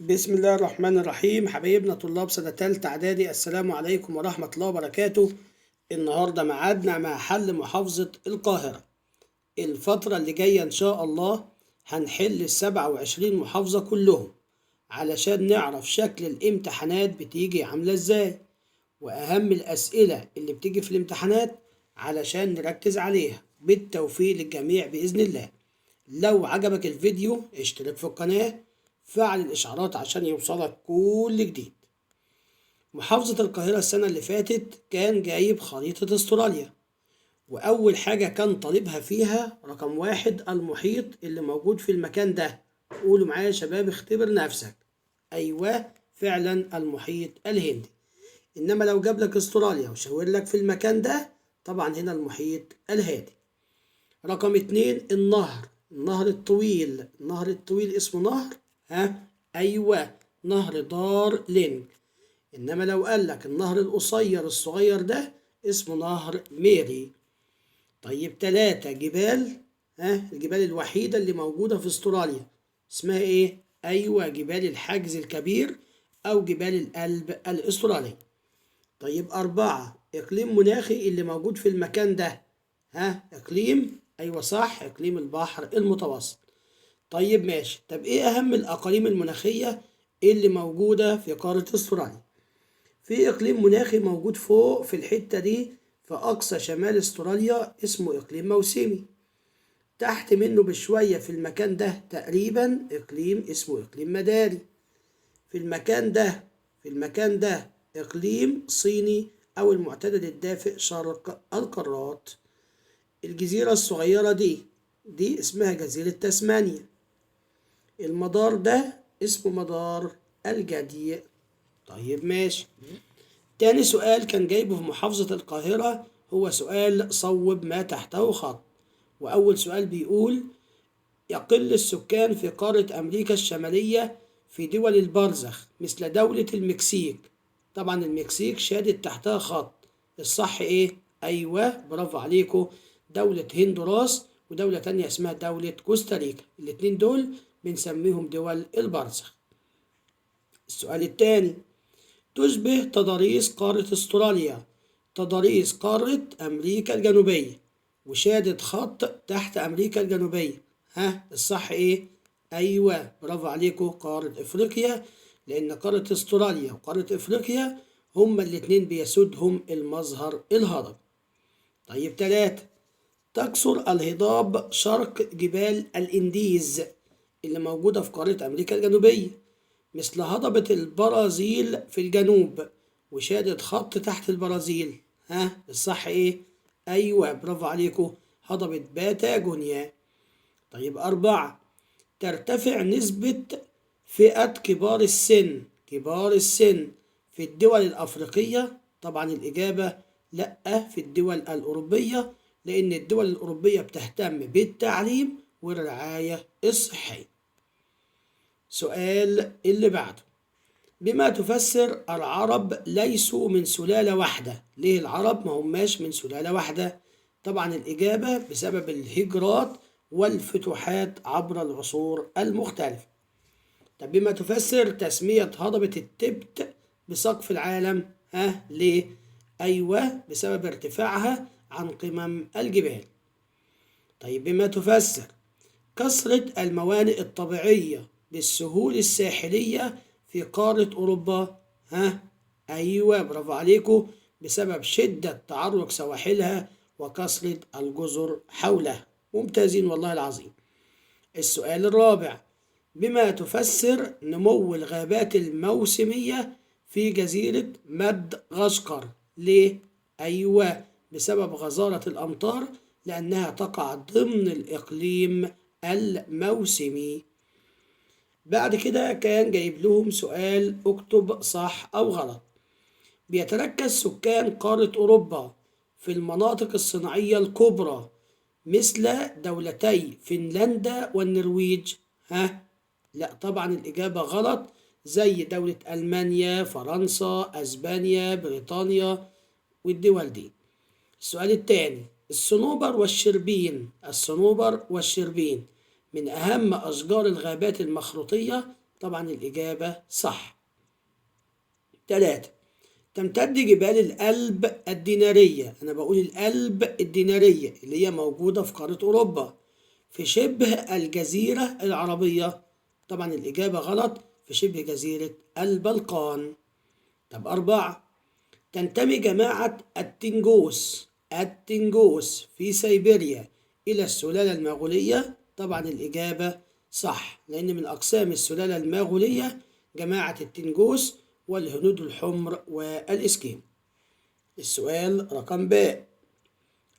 بسم الله الرحمن الرحيم. حبايبنا طلاب سنة تالتة إعدادي، السلام عليكم ورحمة الله وبركاته. النهاردة معادنا مع حل محافظة القاهرة. الفترة اللي جاية إن شاء الله هنحل 27 محافظة كلهم، علشان نعرف شكل الامتحانات بتيجي عاملة إزاي، وأهم الأسئلة اللي بتيجي في الامتحانات علشان نركز عليها. بالتوفيق للجميع بإذن الله. لو عجبك الفيديو اشترك في القناة، فعل الإشعارات عشان يوصلك كل جديد. محافظة القاهرة السنة اللي فاتت كان جايب خريطة استراليا، وأول حاجة كان طالبها فيها رقم 1 المحيط اللي موجود في المكان ده. قولوا معايا يا شباب، اختبر نفسك. أيوة فعلا المحيط الهندي. إنما لو جاب لك استراليا وشاور لك في المكان ده، طبعا هنا المحيط الهادي. رقم 2 النهر الطويل اسمه نهر أيوة نهر دارلينج. إنما لو قال لك النهر القصير الصغير ده اسمه نهر ميري. طيب 3 جبال، الجبال الوحيدة اللي موجودة في استراليا اسمها ايه؟ أيوة جبال الحاجز الكبير أو جبال الألب الأسترالي. طيب 4 إقليم مناخي اللي موجود في المكان ده، إقليم، أيوة صح، إقليم البحر المتوسط. طيب ماشي، طب إيه أهم الأقاليم المناخية اللي موجودة في قارة استراليا؟ في إقليم مناخي موجود فوق في الحتة دي في أقصى شمال استراليا اسمه إقليم موسمي. تحت منه بشوية في المكان ده تقريبا إقليم اسمه إقليم مداري. في المكان ده إقليم صيني أو المعتدل الدافئ شرق القارات. الجزيرة الصغيرة دي اسمها جزيرة تسمانيا. المدار ده اسمه مدار الجدي. طيب ماشي. تاني سؤال كان جايبه في محافظة القاهرة هو سؤال صوب ما تحته خط. وأول سؤال بيقول: يقل السكان في قارة أمريكا الشمالية في دول البرزخ مثل دولة المكسيك. طبعا المكسيك شادت تحتها خط، الصح ايه؟ أيوة برافو عليكم، دولة هندوراس ودولة تانية اسمها دولة كوستاريكا. الاتنين دول بنسميهم دول البرزخ. السؤال التاني: تشبه تضاريس قارة استراليا تضاريس قارة أمريكا الجنوبية، وشادت خط تحت أمريكا الجنوبية. الصح إيه؟ أيوة برافو عليكم، قارة إفريقيا، لأن قارة استراليا وقارة إفريقيا هما الاتنين بيسودهم المظهر الهضبي. طيب 3 تكثر الهضاب شرق جبال الإنديز اللي موجودة في قارة أمريكا الجنوبية مثل هضبة البرازيل في الجنوب، وشادت خط تحت البرازيل. الصح ايه؟ ايوه برافو عليكم، هضبة باتاجونيا. طيب 4 ترتفع نسبة فئة كبار السن في الدول الأفريقية. طبعا الإجابة لأ، في الدول الأوروبية، لأن الدول الأوروبية بتهتم بالتعليم والرعاية الصحية. سؤال اللي بعده: بما تفسر العرب ليسوا من سلالة واحدة؟ ليه العرب ما هماش من سلالة واحدة؟ طبعا الإجابة بسبب الهجرات والفتوحات عبر العصور المختلفة. طب بما تفسر تسمية هضبة التبت بسقف العالم؟ ليه؟ أيوة بسبب ارتفاعها عن قمم الجبال. طيب بما تفسر كثرة الموانئ الطبيعية بالسهول الساحلية في قارة أوروبا؟ أيوة برافو عليكم، بسبب شدة تعرق سواحلها وكثرة الجزر حولها. ممتازين والله العظيم. السؤال الرابع: بما تفسر نمو الغابات الموسمية في جزيرة مدغشقر؟ ليه؟ أيوة بسبب غزارة الأمطار، لأنها تقع ضمن الإقليم الموسمي. بعد كده كان جايب لهم سؤال اكتب صح أو غلط. بيتركز سكان قارة أوروبا في المناطق الصناعية الكبرى مثل دولتي فنلندا والنرويج. لا طبعا الإجابة غلط، زي دولة ألمانيا، فرنسا، أسبانيا، بريطانيا والدول دي. السؤال الثاني: الصنوبر والشربين من أهم أشجار الغابات المخروطية طبعا الإجابة صح. 3. تمتد جبال الألب الدينارية، أنا بقول الألب الدينارية اللي هي موجودة في قارة أوروبا، في شبه الجزيرة العربية. طبعا الإجابة غلط، في شبه جزيرة البلقان. طب 4. تنتمي جماعة التنجوس في سيبيريا إلى السلالة المغولية. طبعا الإجابة صح، لأن من أقسام السلالة المغولية جماعة التنجوس والهنود الحمر والإسكيم. السؤال رقم ب.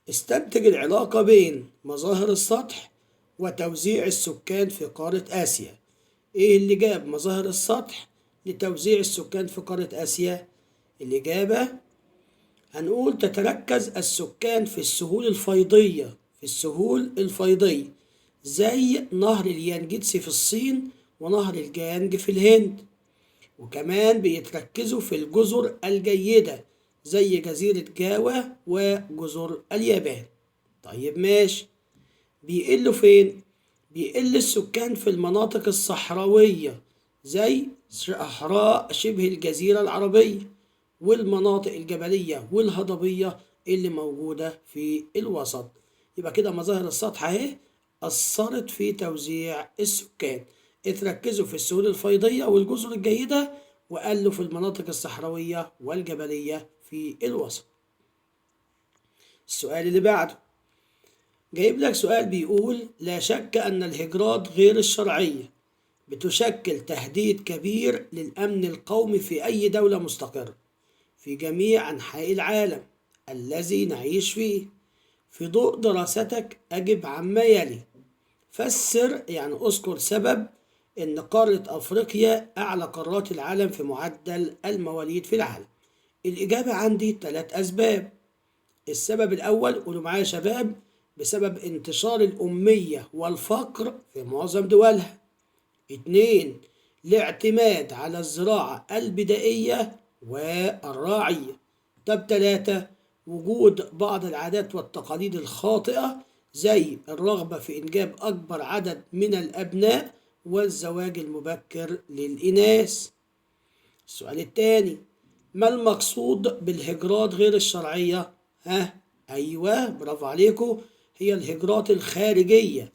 استنتج العلاقة بين مظاهر السطح وتوزيع السكان في قارة آسيا. إيه اللي جاب مظاهر السطح لتوزيع السكان في قارة آسيا؟ الإجابة هنقول تتركز السكان في السهول الفيضية زي نهر اليانجتسي في الصين ونهر الجيانج في الهند، وكمان بيتركزوا في الجزر الجيدة زي جزيرة جاوا وجزر اليابان. طيب ماشي، بيقلوا فين؟ بيقل السكان في المناطق الصحراوية زي صحراء شبه الجزيرة العربية، والمناطق الجبلية والهضبية اللي موجودة في الوسط. يبقى كده مظاهر السطح اهي أثرت في توزيع السكان، اتركزوا في السهول الفيضية والجزر الجيدة، وقلوا في المناطق الصحراوية والجبلية في الوسط. السؤال اللي بعده جايب لك سؤال بيقول: لا شك أن الهجرات غير الشرعية بتشكل تهديد كبير للأمن القومي في أي دولة مستقرة في جميع أنحاء العالم الذي نعيش فيه. في ضوء دراستك أجب عما يلي. فسر، يعني أذكر سبب إن قارة أفريقيا أعلى قارات العالم في معدل المواليد في العالم. الإجابة عندي 3 أسباب. السبب الأول، قولوا معايا يا شباب، بسبب انتشار الأمية والفقر في معظم دولها. 2. الاعتماد على الزراعة البدائية والراعية. طب 3. وجود بعض العادات والتقاليد الخاطئة زي الرغبة في إنجاب أكبر عدد من الأبناء والزواج المبكر للإناث. السؤال الثاني: ما المقصود بالهجرات غير الشرعية؟ أيوة، برافو عليكم، هي الهجرات الخارجية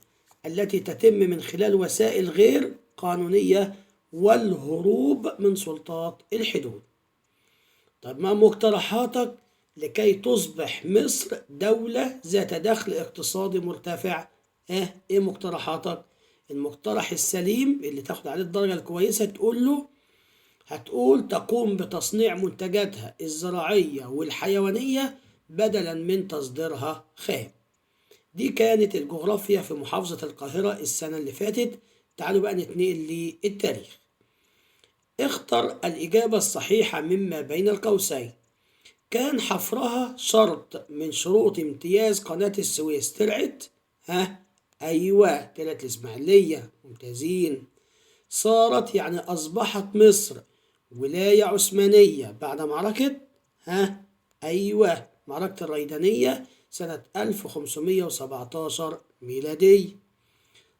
التي تتم من خلال وسائل غير قانونية والهروب من سلطات الحدود. طب ما مقترحاتك لكي تصبح مصر دولة ذات دخل اقتصادي مرتفع؟ ايه مقترحاتك؟ المقترح السليم اللي تاخد عليه الدرجة الكويسة تقول له، هتقول تقوم بتصنيع منتجاتها الزراعية والحيوانية بدلا من تصديرها خام. دي كانت الجغرافيا في محافظة القاهرة السنة اللي فاتت. تعالوا بقى نتنقل للتاريخ. اختر الإجابة الصحيحة مما بين القوسين. كان حفرها شرط من شروط امتياز قناة السويس. طلعت أيوة، طلعت الإسماعيلية. ممتازين. صارت، يعني أصبحت مصر ولاية عثمانية بعد معركة أيوة، معركة الريدانية سنة 1517 ميلادي.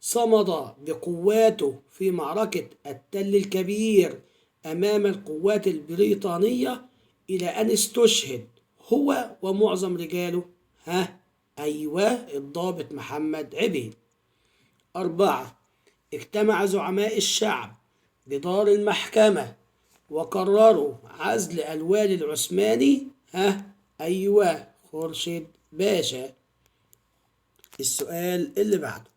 صمد بقواته في معركة التل الكبير أمام القوات البريطانية إلى أن استشهد هو ومعظم رجاله. أيوة، الضابط محمد عبيد. 4. اجتمع زعماء الشعب بدار المحكمة وقرروا عزل الوالي العثماني أيوة، خورشيد باشا. السؤال اللي بعده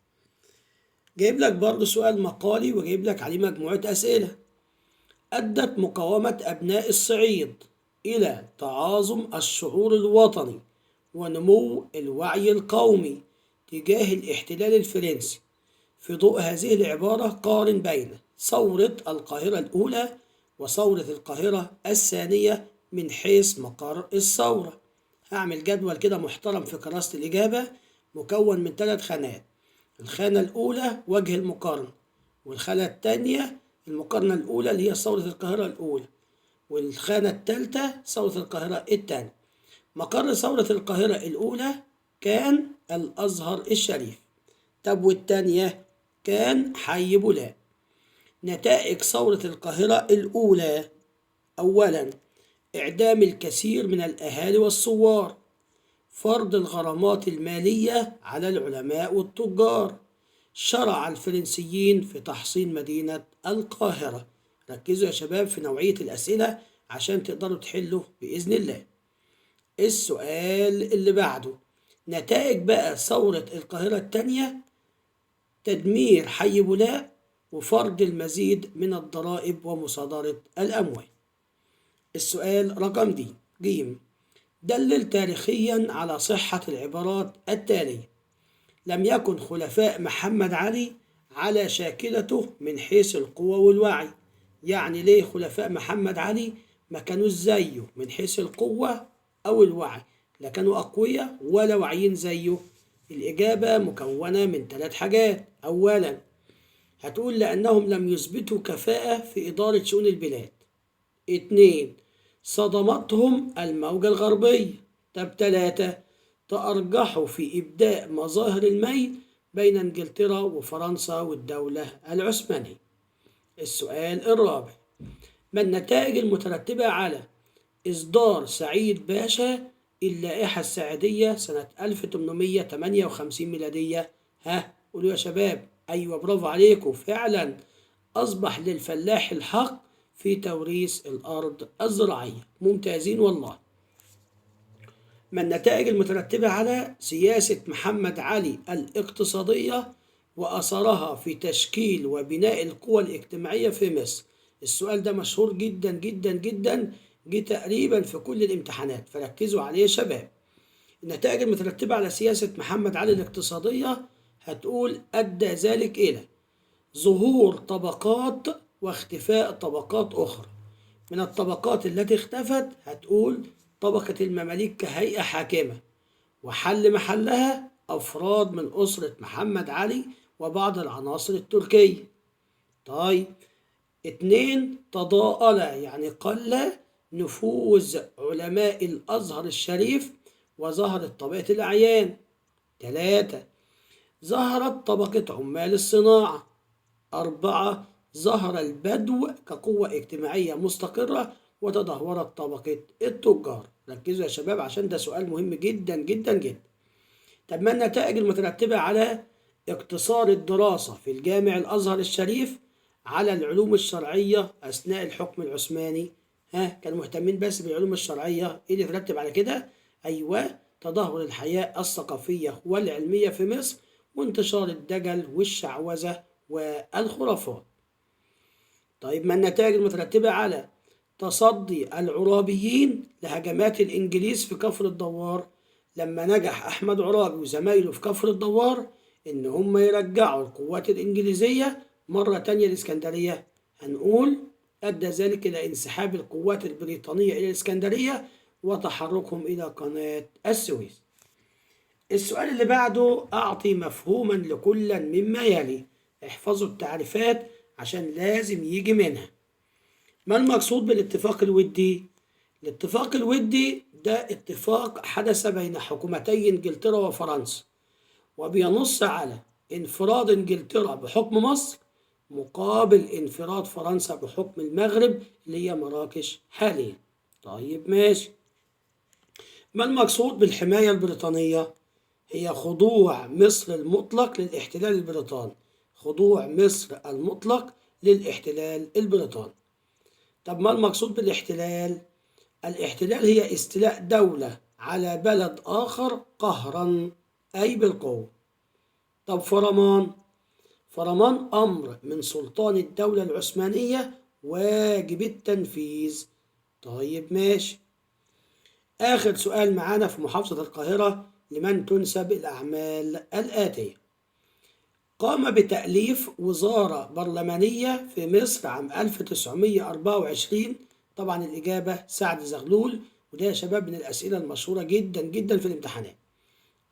جايب لك برضه سؤال مقالي وجايب لك عليه مجموعة أسئلة. أدت مقاومة أبناء الصعيد إلى تعاظم الشعور الوطني ونمو الوعي القومي تجاه الاحتلال الفرنسي. في ضوء هذه العبارة قارن بين ثورة القاهرة الأولى وثورة القاهرة الثانية من حيث مقر الثورة. هعمل جدول كده محترم في كراسة الإجابة مكون من 3 خانات. الخانة الأولى وجه المقارنة، والخانة الثانية المقارنة الأولى اللي هي ثورة القاهرة الأولى، والخانة الثالثة ثورة القاهرة الثانية. مقر ثورة القاهرة الأولى كان الأزهر الشريف. طب والثانية كان حي بولاق. نتائج ثورة القاهرة الأولى: أولا، إعدام الكثير من الأهالي والثوار، فرض الغرامات المالية على العلماء والتجار، شرع الفرنسيين في تحصين مدينة القاهرة. ركزوا يا شباب في نوعية الأسئلة عشان تقدروا تحلوا بإذن الله. السؤال اللي بعده: نتائج بقى ثورة القاهرة الثانية: تدمير حي بولاق وفرض المزيد من الضرائب ومصادرة الأموال. السؤال رقم د: دلل تاريخيا على صحة العبارات التالية: لم يكن خلفاء محمد علي على شاكلته من حيث القوة والوعي. يعني ليه خلفاء محمد علي ما كانوش زيه من حيث القوة أو الوعي؟ لا كانوا أقوياء ولا واعيين زيه. الإجابة مكونة من 3 حاجات. أولا، هتقول لأنهم لم يثبتوا كفاءة في إدارة شؤون البلاد. 2، صدمتهم الموجة الغربية. طب 3، تأرجحوا في إبداء مظاهر الميل بين إنجلترا وفرنسا والدولة العثمانية. السؤال الرابع: ما النتائج المترتبة على إصدار سعيد باشا اللائحة السعدية سنة 1858 ميلادية؟ قولوا يا شباب. أيوة، برافو عليكم، فعلا أصبح للفلاح الحق في توريث الأرض الزراعية. ممتازين والله. ما النتائج المترتبة على سياسة محمد علي الاقتصادية وأثرها في تشكيل وبناء القوى الاجتماعية في مصر؟ السؤال ده مشهور جدا جدا جدا، جه تقريبا في كل الامتحانات، فركزوا عليه يا شباب. النتائج المترتبة على سياسة محمد علي الاقتصادية هتقول: أدى ذلك إلى ظهور طبقات واختفاء طبقات أخرى. من الطبقات التي اختفت هتقول طبقة المماليك كهيئة حاكمة، وحل محلها أفراد من أسرة محمد علي وبعض العناصر التركية. طيب 2، تضاءل يعني قل نفوذ علماء الأزهر الشريف وظهرت طبقة الأعيان. 3، ظهرت طبقة عمال الصناعة. 4، ظهر البدو كقوة اجتماعية مستقرة وتدهورت طبقة التجار. ركزوا يا شباب عشان ده سؤال مهم جدا جدا جدا. طب ما النتائج المترتبة على اقتصار الدراسة في الجامع الأزهر الشريف على العلوم الشرعية أثناء الحكم العثماني؟ كانوا مهتمين بس بالعلوم الشرعية. إيه اللي ترتب على كده؟ أيوة، تدهور الحياة الثقافية والعلمية في مصر وانتشار الدجل والشعوذة والخرافات. طيب ما النتائج المترتبة على تصدي العرابيين لهجمات الإنجليز في كفر الدوار؟ لما نجح أحمد عرابي وزمايله في كفر الدوار إن هم يرجعوا القوات الإنجليزية مرة تانية الإسكندرية، هنقول أدى ذلك إلى انسحاب القوات البريطانية إلى الإسكندرية وتحركهم إلى قناة السويس. السؤال اللي بعده: أعطي مفهوما لكل مما يلي. احفظوا التعريفات عشان لازم يجي منها. ما المقصود بالاتفاق الودي؟ الاتفاق الودي ده اتفاق حدث بين حكومتي انجلترا وفرنسا، وبينص على انفراد انجلترا بحكم مصر مقابل انفراد فرنسا بحكم المغرب اللي هي مراكش حاليا. طيب ماشي. ما المقصود بالحماية البريطانية؟ هي خضوع مصر المطلق للاحتلال البريطاني. خضوع مصر المطلق للاحتلال البريطاني. طب ما المقصود بالاحتلال؟ الاحتلال هي استيلاء دولة على بلد آخر قهرا أي بالقوة. طب فرمان أمر من سلطان الدولة العثمانية واجب التنفيذ. طيب ماشي. آخر سؤال معانا في محافظة القاهرة: لمن تنسب الأعمال الآتية؟ قام بتأليف وزارة برلمانية في مصر عام 1924. طبعا الإجابة سعد زغلول، وده يا شباب من الأسئلة المشهورة جدا جدا في الامتحانات.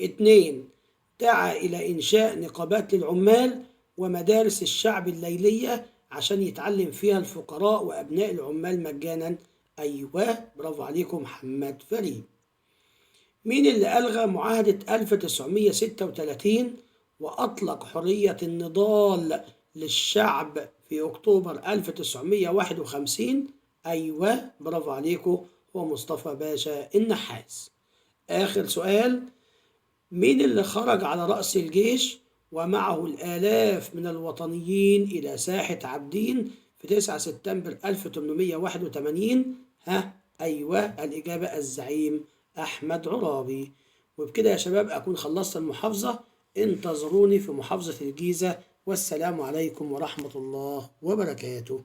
2، دعا إلى إنشاء نقابات للعمال ومدارس الشعب الليلية عشان يتعلم فيها الفقراء وأبناء العمال مجانا. أيوة، برافو عليكم، محمد فريد. مين اللي ألغى معاهدة 1936 وأطلق حرية النضال للشعب في أكتوبر 1951؟ أيوة، برافو عليكم، هو مصطفى باشا النحاس. آخر سؤال: مين اللي خرج على رأس الجيش ومعه الآلاف من الوطنيين إلى ساحة عابدين في 9 سبتمبر 1881؟ أيوة، الإجابة الزعيم أحمد عرابي. وبكده يا شباب أكون خلصت المحافظة. انتظروني في محافظة الجيزة، والسلام عليكم ورحمة الله وبركاته.